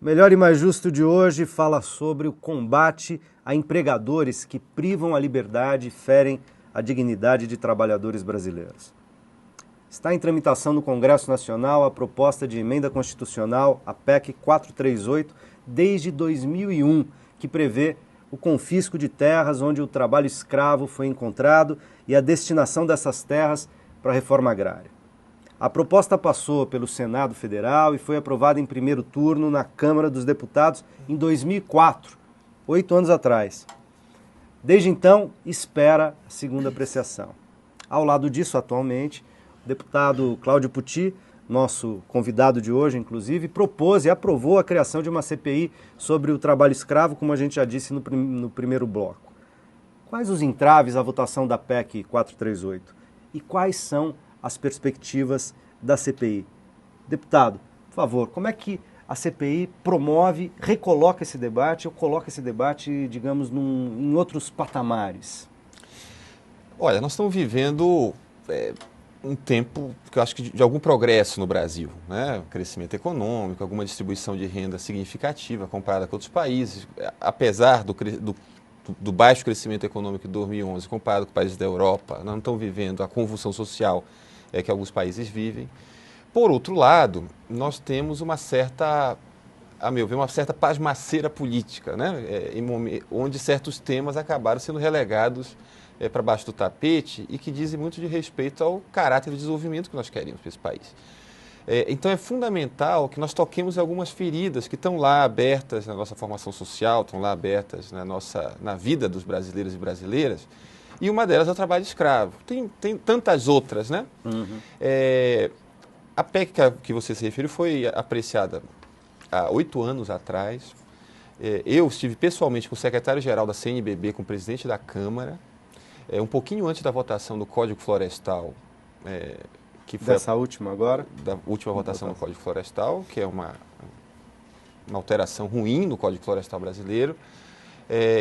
Melhor e Mais Justo de hoje fala sobre o combate a empregadores que privam a liberdade e ferem a dignidade de trabalhadores brasileiros. Está em tramitação no Congresso Nacional a proposta de emenda constitucional, a PEC 438, desde 2001, que prevê o confisco de terras onde o trabalho escravo foi encontrado e a destinação dessas terras para a reforma agrária. A proposta passou pelo Senado Federal e foi aprovada em primeiro turno na Câmara dos Deputados em 2004, 8 anos atrás. Desde então, espera a segunda apreciação. Ao lado disso, atualmente, o deputado Cláudio Pucci, nosso convidado de hoje, inclusive, propôs e aprovou a criação de uma CPI sobre o trabalho escravo, como a gente já disse no primeiro bloco. Quais os entraves à votação da PEC 438? E quais são as perspectivas da CPI? Deputado, por favor, como é que a CPI promove, recoloca esse debate ou coloca esse debate, digamos, em outros patamares? Olha, nós estamos vivendo um tempo que eu acho que de algum progresso no Brasil, né? Crescimento econômico, alguma distribuição de renda significativa comparada com outros países, apesar do baixo crescimento econômico de 2011 comparado com países da Europa, nós não estamos vivendo a convulsão social que alguns países vivem. Por outro lado, nós temos uma certa, a meu ver, uma certa pasmaceira política, né? Onde certos temas acabaram sendo relegados para baixo do tapete e que dizem muito de respeito ao caráter de desenvolvimento que nós queremos para esse país. Então é fundamental que nós toquemos algumas feridas que estão lá abertas na nossa formação social, estão lá abertas na vida dos brasileiros e brasileiras, e uma delas é o trabalho escravo. Tem tantas outras, né? Uhum. A PEC que você se referiu foi apreciada há 8 anos atrás. Eu estive pessoalmente com o secretário-geral da CNBB, com o presidente da Câmara, um pouquinho antes da votação do Código Florestal, que foi Dessa última agora? Da última votação do Código Florestal, que é uma alteração ruim no Código Florestal brasileiro.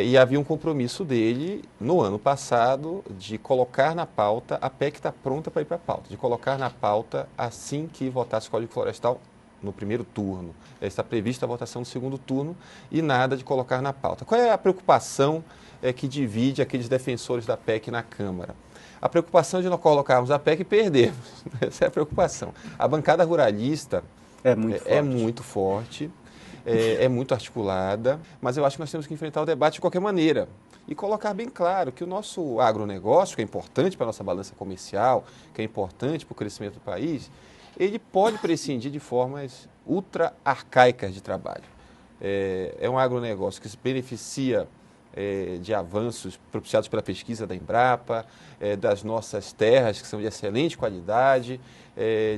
E havia um compromisso dele, no ano passado, de colocar na pauta, a PEC está pronta para ir para a pauta, de colocar na pauta assim que votasse o Código Florestal no primeiro turno. Está prevista a votação no segundo turno e nada de colocar na pauta. Qual é a preocupação que divide aqueles defensores da PEC na Câmara? A preocupação de não colocarmos a PEC e perdermos. Essa é a preocupação. A bancada ruralista é muito forte. É muito articulada, mas eu acho que nós temos que enfrentar o debate de qualquer maneira e colocar bem claro que o nosso agronegócio, que é importante para a nossa balança comercial, que é importante para o crescimento do país, ele pode prescindir de formas ultra arcaicas de trabalho. É um agronegócio que se beneficia de avanços propiciados pela pesquisa da Embrapa, das nossas terras, que são de excelente qualidade,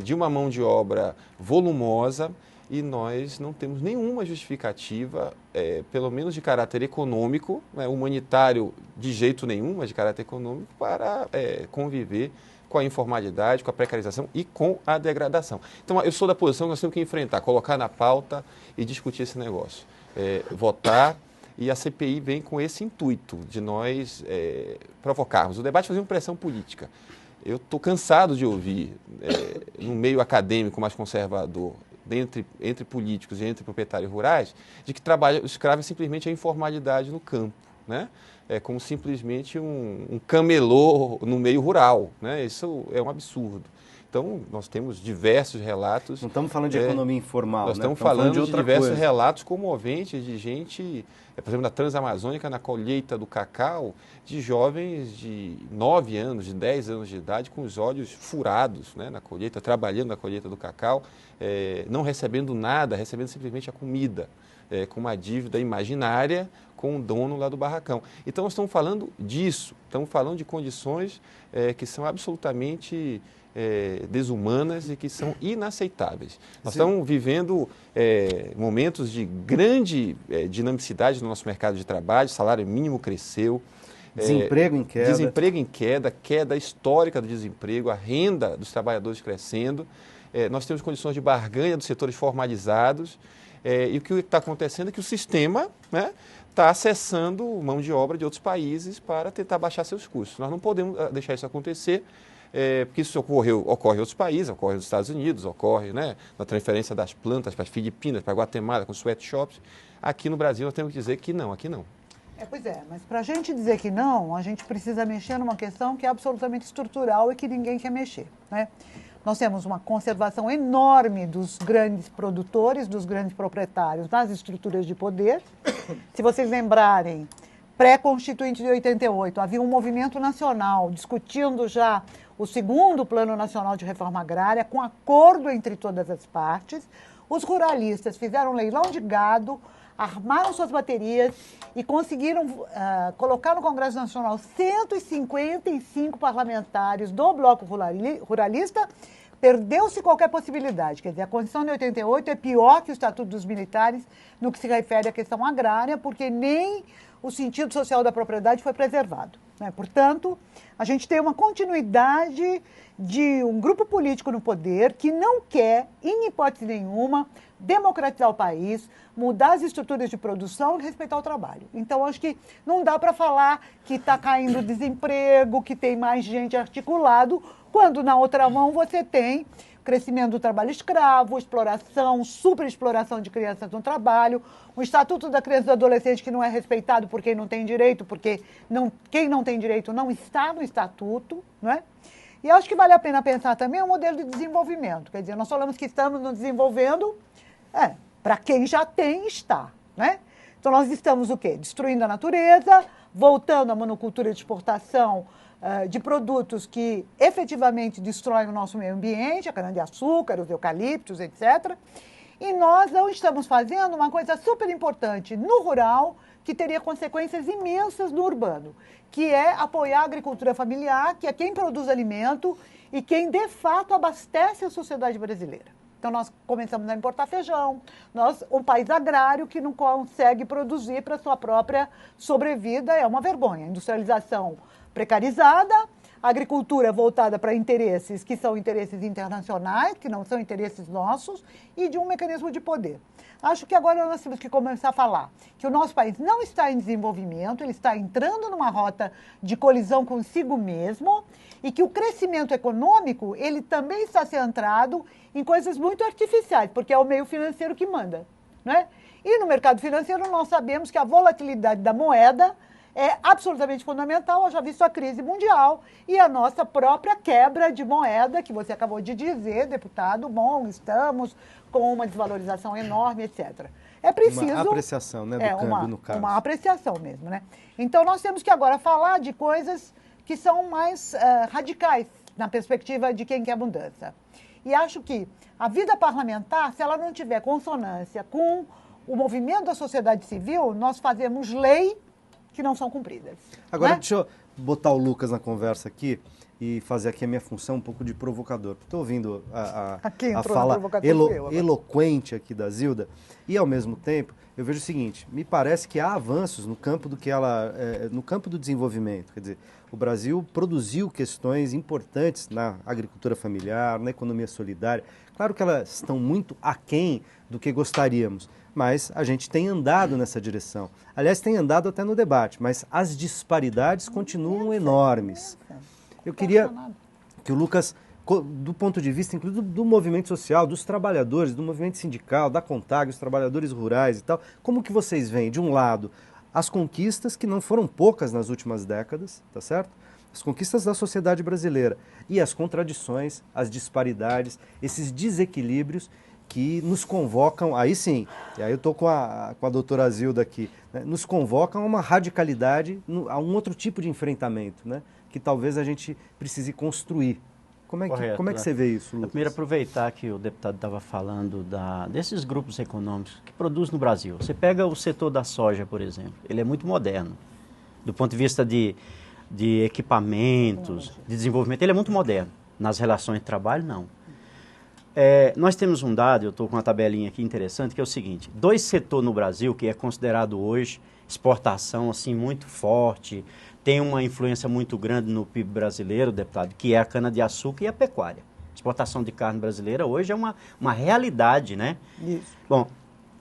de uma mão de obra volumosa. E nós não temos nenhuma justificativa, pelo menos de caráter econômico, humanitário de jeito nenhum, mas de caráter econômico, para conviver com a informalidade, com a precarização e com a degradação. Então, eu sou da posição que nós temos que enfrentar, colocar na pauta e discutir esse negócio. Votar, e a CPI vem com esse intuito de nós provocarmos o debate, fazer uma pressão política. Eu estou cansado de ouvir, no meio acadêmico mais conservador, entre políticos e entre proprietários rurais, de que trabalho escravo é simplesmente a informalidade no campo, né? É como simplesmente um camelô no meio rural, né? Isso é um absurdo. Então, nós temos diversos relatos... Não estamos falando de economia informal, nós né? Estamos falando de diversos coisa. Relatos comoventes de gente, por exemplo, na Transamazônica, na colheita do cacau, de jovens de 9 anos, de 10 anos de idade, com os olhos furados, né, na colheita, trabalhando na colheita do cacau, não recebendo nada, recebendo simplesmente a comida, com uma dívida imaginária com o dono lá do barracão. Então, nós estamos falando disso, estamos falando de condições que são absolutamente... desumanas e que são inaceitáveis. Nós estamos vivendo momentos de grande dinamicidade no nosso mercado de trabalho, o salário mínimo cresceu. Desemprego em queda. Desemprego em queda, queda histórica do desemprego, a renda dos trabalhadores crescendo. Nós temos condições de barganha dos setores formalizados. E o que está acontecendo é que o sistema está acessando mão de obra de outros países para tentar baixar seus custos. Nós não podemos deixar isso acontecer. porque isso ocorre em outros países, ocorre nos Estados Unidos, ocorre, né, na transferência das plantas para as Filipinas, para Guatemala, com sweatshops. Aqui no Brasil nós temos que dizer que não, aqui não. Pois é, mas para a gente dizer que não, a gente precisa mexer numa questão que é absolutamente estrutural e que ninguém quer mexer, né? Nós temos uma conservação enorme dos grandes produtores, dos grandes proprietários nas estruturas de poder. Se vocês lembrarem, pré-constituinte de 88, havia um movimento nacional discutindo já o segundo Plano Nacional de Reforma Agrária, com acordo entre todas as partes. Os ruralistas fizeram leilão de gado, armaram suas baterias e conseguiram colocar no Congresso Nacional 155 parlamentares do bloco ruralista. Perdeu-se qualquer possibilidade. Quer dizer, a Constituição de 88 é pior que o Estatuto dos Militares no que se refere à questão agrária, porque nem o sentido social da propriedade foi preservado, né? Portanto, a gente tem uma continuidade de um grupo político no poder que não quer, em hipótese nenhuma, democratizar o país, mudar as estruturas de produção e respeitar o trabalho. Então, acho que não dá para falar que está caindo o desemprego, que tem mais gente articulado, quando na outra mão você tem crescimento do trabalho escravo, exploração, superexploração de crianças no trabalho, o Estatuto da Criança e do Adolescente que não é respeitado por quem não tem direito, porque quem não tem direito não está no Estatuto, não é? E acho que vale a pena pensar também um modelo de desenvolvimento. Quer dizer, nós falamos que estamos nos desenvolvendo, para quem já tem, está, né? Então, nós estamos o quê? Destruindo a natureza, voltando à monocultura de exportação de produtos que efetivamente destroem o nosso meio ambiente, a cana-de-açúcar, os eucaliptos, etc. E nós não estamos fazendo uma coisa super importante no rural, que teria consequências imensas no urbano, que é apoiar a agricultura familiar, que é quem produz alimento e quem, de fato, abastece a sociedade brasileira. Então, nós começamos a importar feijão, um país agrário que não consegue produzir para sua própria sobrevida, é uma vergonha. Industrialização precarizada, a agricultura voltada para interesses que são interesses internacionais, que não são interesses nossos, e de um mecanismo de poder. Acho que agora nós temos que começar a falar que o nosso país não está em desenvolvimento, ele está entrando numa rota de colisão consigo mesmo e que o crescimento econômico, ele também está centrado em coisas muito artificiais, porque é o meio financeiro que manda, né? E no mercado financeiro nós sabemos que a volatilidade da moeda é absolutamente fundamental, haja visto a crise mundial e a nossa própria quebra de moeda, que você acabou de dizer, deputado, estamos com uma desvalorização enorme, etc. É preciso... Uma apreciação, né, do câmbio, no caso. Uma apreciação mesmo, né? Então, nós temos que agora falar de coisas que são mais radicais, na perspectiva de quem quer mudança. E acho que a vida parlamentar, se ela não tiver consonância com o movimento da sociedade civil, nós fazemos lei que não são cumpridas. Agora, né? deixa eu botar o Lucas na conversa aqui e fazer aqui a minha função um pouco de provocador. Estou ouvindo a fala eloquente aqui da Zilda e, ao mesmo tempo, eu vejo o seguinte, me parece que há avanços no campo no campo do desenvolvimento. Quer dizer, o Brasil produziu questões importantes na agricultura familiar, na economia solidária. Claro que elas estão muito aquém do que gostaríamos, mas a gente tem andado nessa direção. Aliás, tem andado até no debate, mas as disparidades continuam enormes. Eu queria que o Lucas, do ponto de vista, inclusive, do movimento social, dos trabalhadores, do movimento sindical, da CONTAG, os trabalhadores rurais e tal, como que vocês veem, de um lado, as conquistas, que não foram poucas nas últimas décadas, tá certo? As conquistas da sociedade brasileira e as contradições, as disparidades, esses desequilíbrios que nos convocam, aí sim, e aí eu estou com a doutora Zilda aqui, né, nos convocam a uma radicalidade, a um outro tipo de enfrentamento, né, que talvez a gente precise construir. Como é que você vê isso, Lucas? Primeiro, aproveitar que o deputado estava falando desses grupos econômicos que produzem no Brasil. Você pega o setor da soja, por exemplo, ele é muito moderno, do ponto de vista de equipamentos, de desenvolvimento, ele é muito moderno. Nas relações de trabalho, não. Nós temos um dado, eu estou com uma tabelinha aqui interessante, que é o seguinte, 2 setores no Brasil, que é considerado hoje exportação assim, muito forte, tem uma influência muito grande no PIB brasileiro, deputado, que é a cana-de-açúcar e a pecuária. Exportação de carne brasileira hoje é uma realidade, né? Isso. Bom,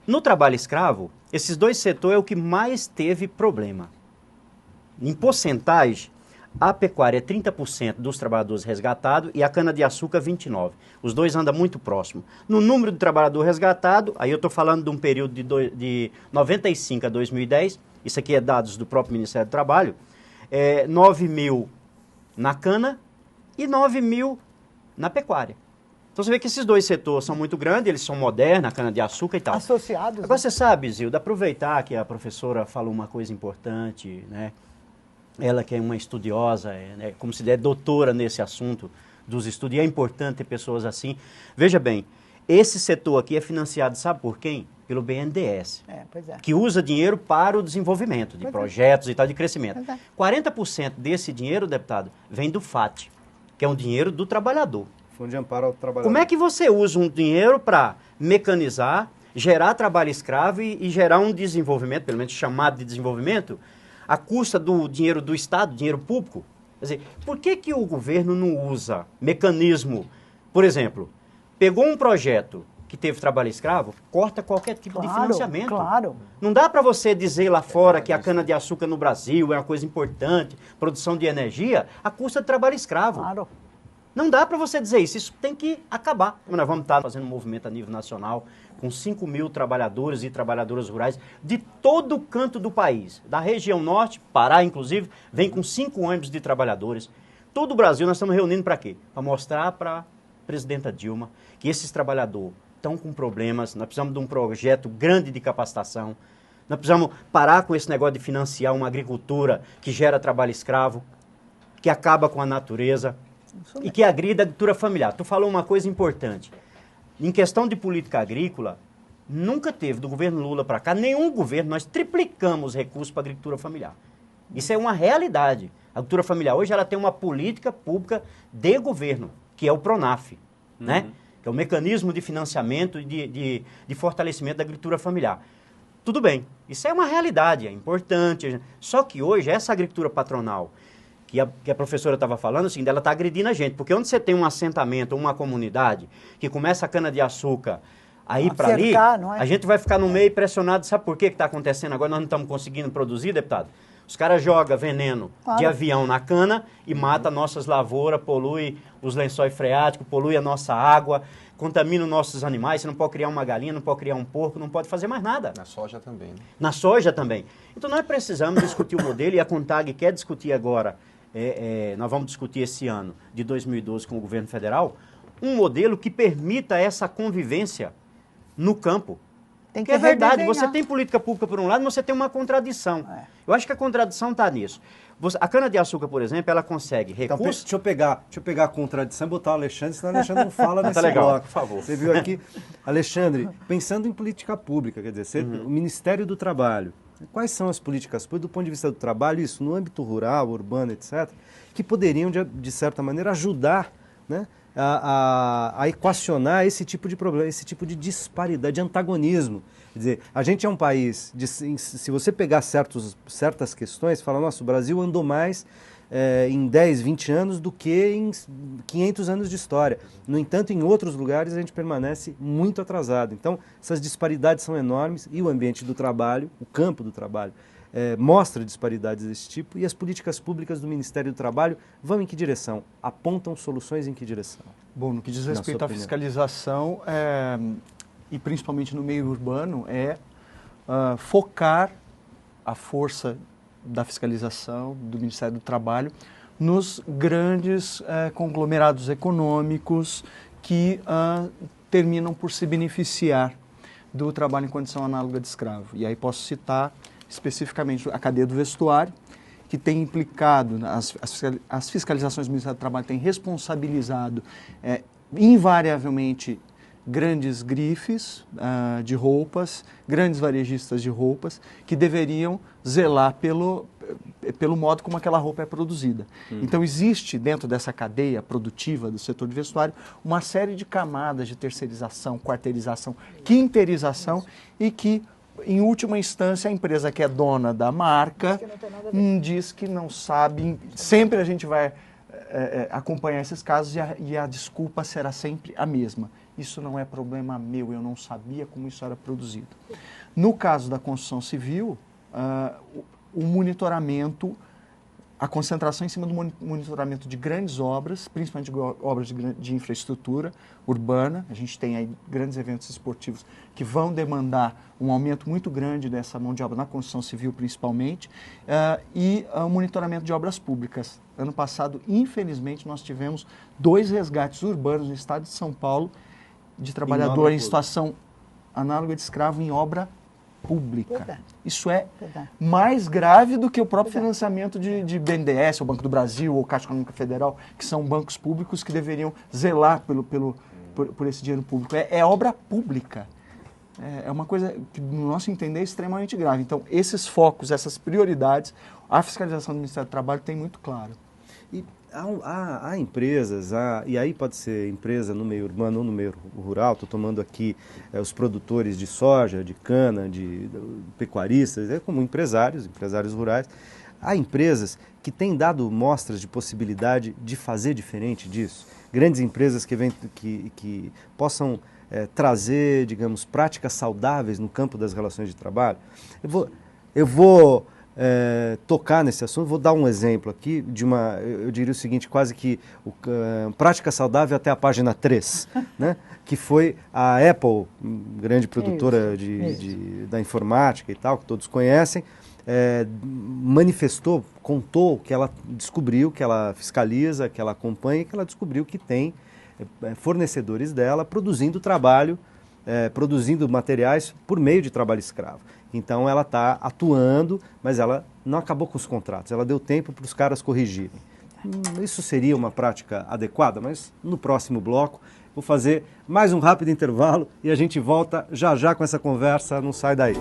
no trabalho escravo, esses 2 setores é o que mais teve problema. Em porcentagem, A pecuária é 30% dos trabalhadores resgatados e a cana-de-açúcar 29%. Os dois andam muito próximos. No número de trabalhador resgatado, aí eu estou falando de um período de 95 a 2010, isso aqui é dados do próprio Ministério do Trabalho, 9 mil na cana e 9 mil na pecuária. Então você vê que esses dois setores são muito grandes, eles são modernos, a cana-de-açúcar e tal. Associados. Agora você sabe, Zilda, aproveitar que a professora falou uma coisa importante, né? Ela que é uma estudiosa, né, como se der doutora nesse assunto dos estudos, e é importante ter pessoas assim. Veja bem, esse setor aqui é financiado, sabe por quem? Pelo BNDES, Pois é. que usa dinheiro para o desenvolvimento de projetos e tal, de crescimento. Pois é. 40% desse dinheiro, deputado, vem do FAT, que é um dinheiro do trabalhador. Fundo de Amparo ao Trabalhador. Como é que você usa um dinheiro para mecanizar, gerar trabalho escravo e gerar um desenvolvimento, pelo menos chamado de desenvolvimento, à custa do dinheiro do Estado, dinheiro público? Quer dizer, por que o governo não usa mecanismo? Por exemplo, pegou um projeto que teve trabalho escravo, corta qualquer tipo de financiamento. Claro. Não dá para você dizer lá fora que a cana-de-açúcar no Brasil é uma coisa importante, produção de energia, à custa de trabalho escravo. Claro. Não dá para você dizer isso, isso tem que acabar. Nós vamos estar fazendo um movimento a nível nacional com 5 mil trabalhadores e trabalhadoras rurais de todo o canto do país. Da região norte, Pará inclusive, vem com 5 ônibus de trabalhadores. Todo o Brasil nós estamos reunindo para quê? Para mostrar para a presidenta Dilma que esses trabalhadores estão com problemas, nós precisamos de um projeto grande de capacitação, nós precisamos parar com esse negócio de financiar uma agricultura que gera trabalho escravo, que acaba com a natureza e que agrida a agricultura familiar. Tu falou uma coisa importante. Em questão de política agrícola, nunca teve, do governo Lula para cá, nenhum governo, nós triplicamos os recursos para a agricultura familiar. Isso é uma realidade. A agricultura familiar hoje ela tem uma política pública de governo, que é o PRONAF, né? Que é o mecanismo de financiamento e de fortalecimento da agricultura familiar. Tudo bem, isso é uma realidade, é importante. Só que hoje, essa agricultura patronal, que a professora estava falando, assim, ela está agredindo a gente. Porque onde você tem um assentamento, uma comunidade, que começa a cana-de-açúcar a ir para ali, a gente vai ficar no meio pressionado. Sabe por que está acontecendo agora? Nós não estamos conseguindo produzir, deputado? Os caras jogam veneno de avião na cana e mata nossas lavouras, polui os lençóis freáticos, polui a nossa água, contamina os nossos animais. Você não pode criar uma galinha, não pode criar um porco, não pode fazer mais nada. Na soja também. Né? Na soja também. Então nós precisamos discutir o modelo, e a CONTAG quer discutir agora, nós vamos discutir esse ano, de 2012, com o governo federal, um modelo que permita essa convivência no campo. Tem que é verdade, você tem política pública por um lado, mas você tem uma contradição. Eu acho que a contradição está nisso. A cana-de-açúcar, por exemplo, ela consegue recursos... Então, deixa eu pegar a contradição e botar o Alexandre, senão o Alexandre não fala nesse legal, bloco. por favor. Você viu aqui, Alexandre, pensando em política pública, quer dizer, o Ministério do Trabalho, quais são as políticas públicas do ponto de vista do trabalho, isso no âmbito rural, urbano, etc., que poderiam, de certa maneira, ajudar, né, a equacionar esse tipo de problema, esse tipo de disparidade, de antagonismo. Quer dizer, a gente é um país, se você pegar certas questões, fala, nossa, o Brasil andou mais em 10, 20 anos do que em 500 anos de história. No entanto, em outros lugares a gente permanece muito atrasado. Então, essas disparidades são enormes e o ambiente do trabalho, o campo do trabalho, mostra disparidades desse tipo, e as políticas públicas do Ministério do Trabalho vão em que direção? Apontam soluções em que direção? Bom, no que diz respeito à fiscalização, e principalmente no meio urbano, focar a força da fiscalização do Ministério do Trabalho nos grandes conglomerados econômicos que terminam por se beneficiar do trabalho em condição análoga de escravo. E aí posso citar especificamente a cadeia do vestuário, que tem implicado, as fiscalizações do Ministério do Trabalho têm responsabilizado invariavelmente grandes grifes de roupas, grandes varejistas de roupas, que deveriam zelar pelo modo como aquela roupa é produzida. Então existe dentro dessa cadeia produtiva do setor de vestuário uma série de camadas de terceirização, quarteirização, quinteirização e que, em última instância, a empresa que é dona da marca diz que não sabe. Sempre a gente vai acompanhar esses casos e a desculpa será sempre a mesma. Isso não é problema meu, eu não sabia como isso era produzido. No caso da construção civil, o monitoramento a concentração em cima do monitoramento de grandes obras, principalmente obras de infraestrutura urbana. A gente tem aí grandes eventos esportivos que vão demandar um aumento muito grande dessa mão de obra na construção civil, principalmente, e o monitoramento de obras públicas. Ano passado, infelizmente, nós tivemos 2 resgates urbanos no estado de São Paulo de trabalhador em situação análoga de escravo em obra pública. Verdade. Isso é Verdade. mais grave do que o próprio financiamento de BNDES, o Banco do Brasil, ou Caixa Econômica Federal, que são bancos públicos que deveriam zelar por esse dinheiro público. É obra pública. É uma coisa que, no nosso entender, é extremamente grave. Então, esses focos, essas prioridades, a fiscalização do Ministério do Trabalho tem muito claro. E há empresas, e aí pode ser empresa no meio urbano ou no meio rural, estou tomando aqui os produtores de soja, de cana, de pecuaristas, como empresários rurais. Há empresas que têm dado mostras de possibilidade de fazer diferente disso. Grandes empresas que possam trazer, digamos, práticas saudáveis no campo das relações de trabalho. Eu vou tocar nesse assunto, vou dar um exemplo aqui de eu diria o seguinte, quase que prática saudável até a página 3, né? Que foi a Apple, grande produtora da informática e tal, que todos conhecem, contou que ela descobriu, que ela fiscaliza, que ela acompanha, que ela descobriu que tem fornecedores dela produzindo trabalho, produzindo materiais por meio de trabalho escravo. Então ela está atuando, mas ela não acabou com os contratos, ela deu tempo para os caras corrigirem. Isso seria uma prática adequada, mas no próximo bloco vou fazer mais um rápido intervalo e a gente volta já já com essa conversa, não sai daí.